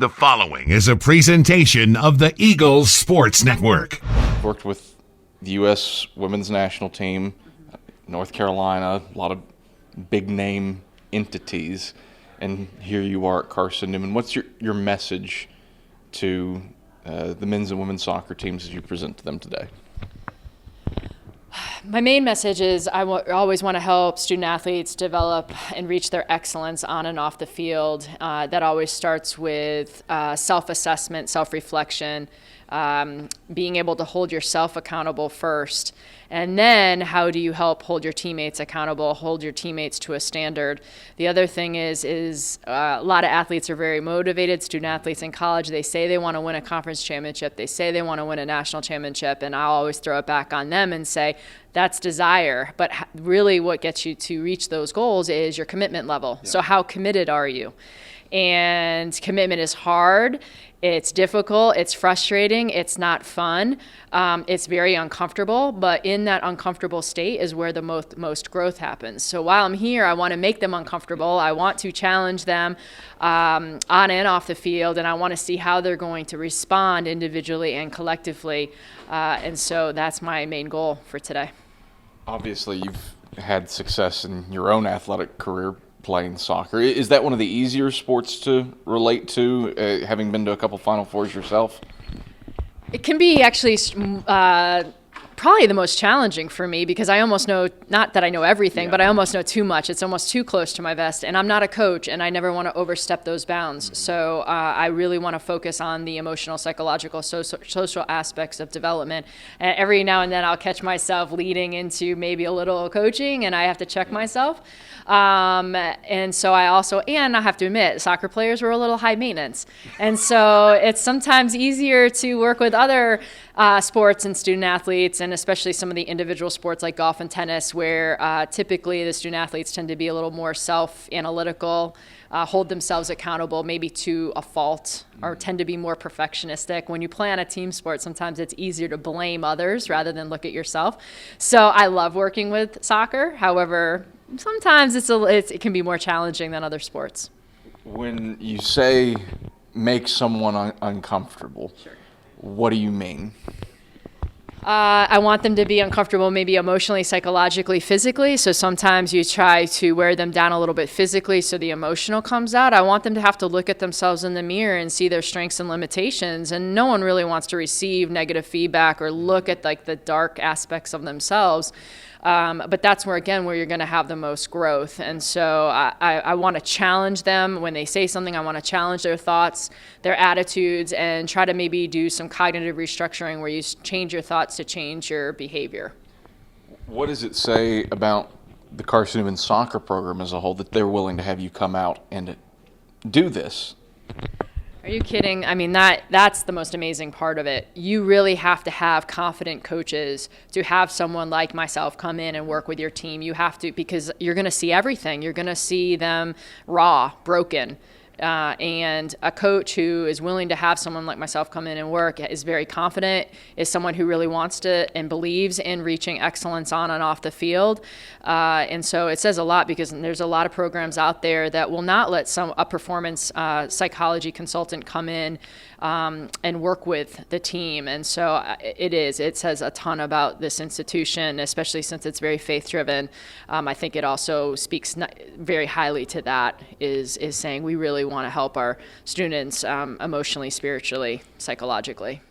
The following is a presentation of the Eagles Sports Network. Worked with the U.S. women's national team, North Carolina, a lot of big name entities, and here you are at Carson-Newman. What's your message to the men's and women's soccer teams as you present to them today? My main message is I always want to help student athletes develop and reach their excellence on and off the field. That always starts with self-assessment, self-reflection, being able to hold yourself accountable first. And then how do you help hold your teammates accountable, hold your teammates to a standard? The other thing is a lot of athletes are very motivated, student athletes in college. They say they want to win a conference championship. They say they want to win a national championship. And I'll always throw it back on them and say, that's desire. But really what gets you to reach those goals is your commitment level. Yeah. So how committed are you? And commitment is hard. It's difficult, it's frustrating, it's not fun, it's very uncomfortable, but in that uncomfortable state is where the most growth happens. So while I'm here, I want to make them uncomfortable, I want to challenge them on and off the field, and I want to see how they're going to respond individually and collectively, and so that's my main goal for today. Obviously, you've had success in your own athletic career playing soccer. Is that one of the easier sports to relate to, having been to a couple Final Fours yourself? It can be actually probably the most challenging for me because I almost know, not that I know everything, but I almost know too much. It's almost too close to my vest, and I'm not a coach, and I never want to overstep those bounds. Mm-hmm. So I really want to focus on the emotional, psychological, social aspects of development. And every now and then I'll catch myself leading into maybe a little coaching, and I have to check myself. And so I have to admit, soccer players were a little high maintenance. And so it's sometimes easier to work with other sports and student athletes, and especially some of the individual sports like golf and tennis, where typically the student athletes tend to be a little more self-analytical, hold themselves accountable maybe to a fault, or tend to be more perfectionistic. When you play on a team sport, sometimes it's easier to blame others rather than look at yourself. So I love working with soccer. However, sometimes it can be more challenging than other sports. When you say make someone uncomfortable, sure. What do you mean? I want them to be uncomfortable, maybe emotionally, psychologically, physically. So sometimes you try to wear them down a little bit physically so the emotional comes out. I want them to have to look at themselves in the mirror and see their strengths and limitations. And no one really wants to receive negative feedback or look at like the dark aspects of themselves. But that's where you're going to have the most growth. And so I want to challenge them. When they say something, I want to challenge their thoughts, their attitudes, and try to maybe do some cognitive restructuring where you change your thoughts to change your behavior. What does it say about the Carson-Newman soccer program as a whole that they're willing to have you come out and do this? Are you kidding? I mean, that's the most amazing part of it. You really have to have confident coaches to have someone like myself come in and work with your team. You have to, because you're going to see everything. You're going to see them raw, broken. And a coach who is willing to have someone like myself come in and work is very confident, is someone who really wants to and believes in reaching excellence on and off the field. And so it says a lot, because there's a lot of programs out there that will not let a performance psychology consultant come in and work with the team. And so it says a ton about this institution, especially since it's very faith-driven. I think it also speaks very highly to that, is saying we really want to help our students emotionally, spiritually, psychologically.